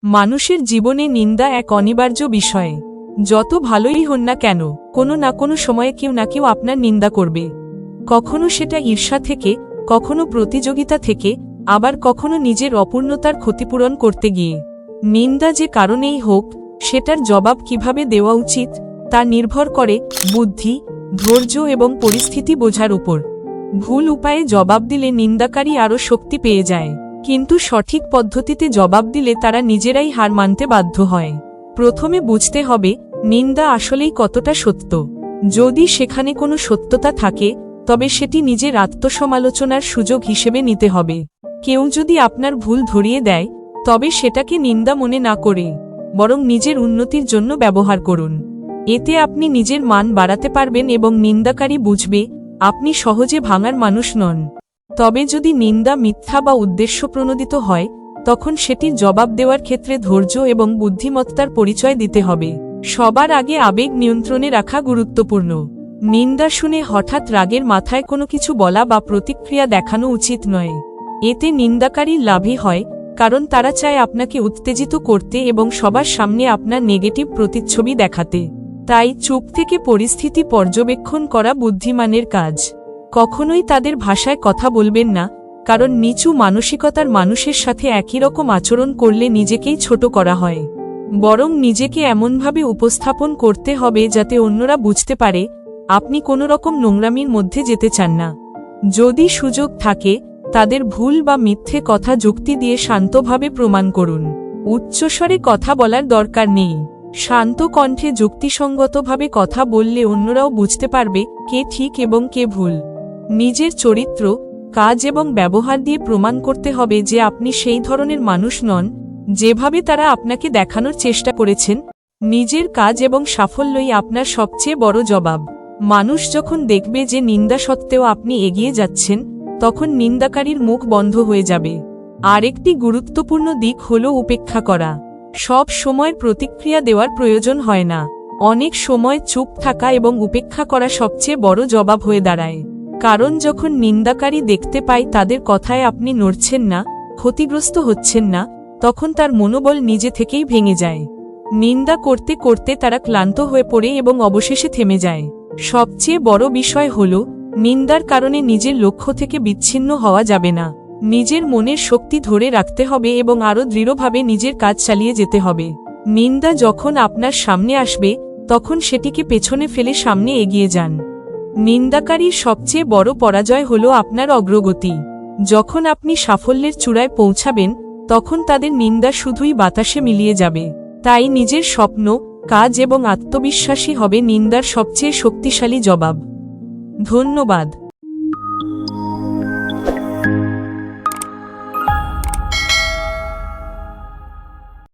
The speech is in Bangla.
মানুষের জীবনে নিন্দা এক অনিবার্য বিষয়। যত ভালোই হন না কেন, কোনো না কোনো সময়ে কেউ না কেউ আপনার নিন্দা করবে। কখনো সেটা ঈর্ষা থেকে, কখনো প্রতিযোগিতা থেকে, আবার কখনো নিজের অপূর্ণতার ক্ষতিপূরণ করতে গিয়ে। নিন্দা যে কারণেই হোক, সেটার জবাব কিভাবে দেওয়া উচিত তা নির্ভর করে বুদ্ধি, ধৈর্য এবং পরিস্থিতি বোঝার উপর। ভুল উপায়ে জবাব দিলে নিন্দাকারী আরও শক্তি পেয়ে যায়, কিন্তু সঠিক পদ্ধতিতে জবাব দিলে তারা নিজেরাই হার মানতে বাধ্য হয়। প্রথমে বুঝতে হবে নিন্দা আসলেই কতটা সত্য। যদি সেখানে কোনো সত্যতা থাকে, তবে সেটি নিজের আত্মসমালোচনার সুযোগ হিসেবে নিতে হবে। কেউ যদি আপনার ভুল ধরিয়ে দেয়, তবে সেটাকে নিন্দা মনে না করে বরং নিজের উন্নতির জন্য ব্যবহার করুন। এতে আপনি নিজের মান বাড়াতে পারবেন এবং নিন্দাকারী বুঝবে আপনি সহজে ভাঙার মানুষ নন। তবে যদি নিন্দা মিথ্যা বা উদ্দেশ্যপ্রণোদিত হয়, তখন সেটির জবাব দেওয়ার ক্ষেত্রে ধৈর্য এবং বুদ্ধিমত্তার পরিচয় দিতে হবে। সবার আগে আবেগ নিয়ন্ত্রণে রাখা গুরুত্বপূর্ণ। নিন্দা শুনে হঠাৎ রাগের মাথায় কোনো কিছু বলা বা প্রতিক্রিয়া দেখানো উচিত নয়। এতে নিন্দাকারীর লাভই হয়, কারণ তারা চায় আপনাকে উত্তেজিত করতে এবং সবার সামনে আপনার নেগেটিভ প্রতিচ্ছবি দেখাতে। তাই চুপ থেকে পরিস্থিতি পর্যবেক্ষণ করা বুদ্ধিমানের কাজ। কখনোই তাদের ভাষায় কথা বলবেন না, কারণ নিচু মানসিকতার মানুষের সাথে একই রকম আচরণ করলে নিজেকেই ছোট করা হয়। বরং নিজেকে এমনভাবে উপস্থাপন করতে হবে যাতে অন্যরা বুঝতে পারে আপনি কোনো রকম নোংরামির মধ্যে যেতে চান না। যদি সুযোগ থাকে, তাদের ভুল বা মিথ্যে কথা যুক্তি দিয়ে শান্তভাবে প্রমাণ করুন। উচ্চস্বরে কথা বলার দরকার নেই। শান্ত কণ্ঠে যুক্তিসঙ্গতভাবে কথা বললে অন্যরাও বুঝতে পারবে কে ঠিক এবং কে ভুল। নিজের চরিত্র, কাজ এবং ব্যবহার দিয়ে প্রমাণ করতে হবে যে আপনি সেই ধরনের মানুষ নন যেভাবে তারা আপনাকে দেখানোর চেষ্টা করেছেন। নিজের কাজ এবং সাফল্যই আপনার সবচেয়ে বড় জবাব। মানুষ যখন দেখবে যে নিন্দা সত্ত্বেও আপনি এগিয়ে যাচ্ছেন, তখন নিন্দাকারীর মুখ বন্ধ হয়ে যাবে। আরেকটি গুরুত্বপূর্ণ দিক হল উপেক্ষা করা। সব সময়ের প্রতিক্রিয়া দেওয়ার প্রয়োজন হয় না। অনেক সময় চুপ থাকা এবং উপেক্ষা করা সবচেয়ে বড় জবাব হয়ে দাঁড়ায়। কারণ যখন নিন্দাকারী দেখতে পায় তাদের কথায় আপনি নড়ছেন না, ক্ষতিগ্রস্ত হচ্ছেন না, তখন তার মনোবল নিজে থেকেই ভেঙে যায়। নিন্দা করতে করতে তারা ক্লান্ত হয়ে পড়ে এবং অবশেষে থেমে যায়। সবচেয়ে বড় বিষয় হল নিন্দার কারণে নিজের লক্ষ্য থেকে বিচ্ছিন্ন হওয়া যাবে না। নিজের মনের শক্তি ধরে রাখতে হবে এবং আরও দৃঢ়ভাবে নিজের কাজ চালিয়ে যেতে হবে। নিন্দা যখন আপনার সামনে আসবে, তখন সেটিকে পেছনে ফেলে সামনে এগিয়ে যান। নিন্দাকারীর সবচেয়ে বড় পরাজয় হল আপনার অগ্রগতি। যখন আপনি সাফল্যের চূড়ায় পৌঁছাবেন, তখন তাদের নিন্দা শুধুই বাতাসে মিলিয়ে যাবে। তাই নিজের স্বপ্ন, কাজ এবং আত্মবিশ্বাসী হবে নিন্দার সবচেয়ে শক্তিশালী জবাব। ধন্যবাদ।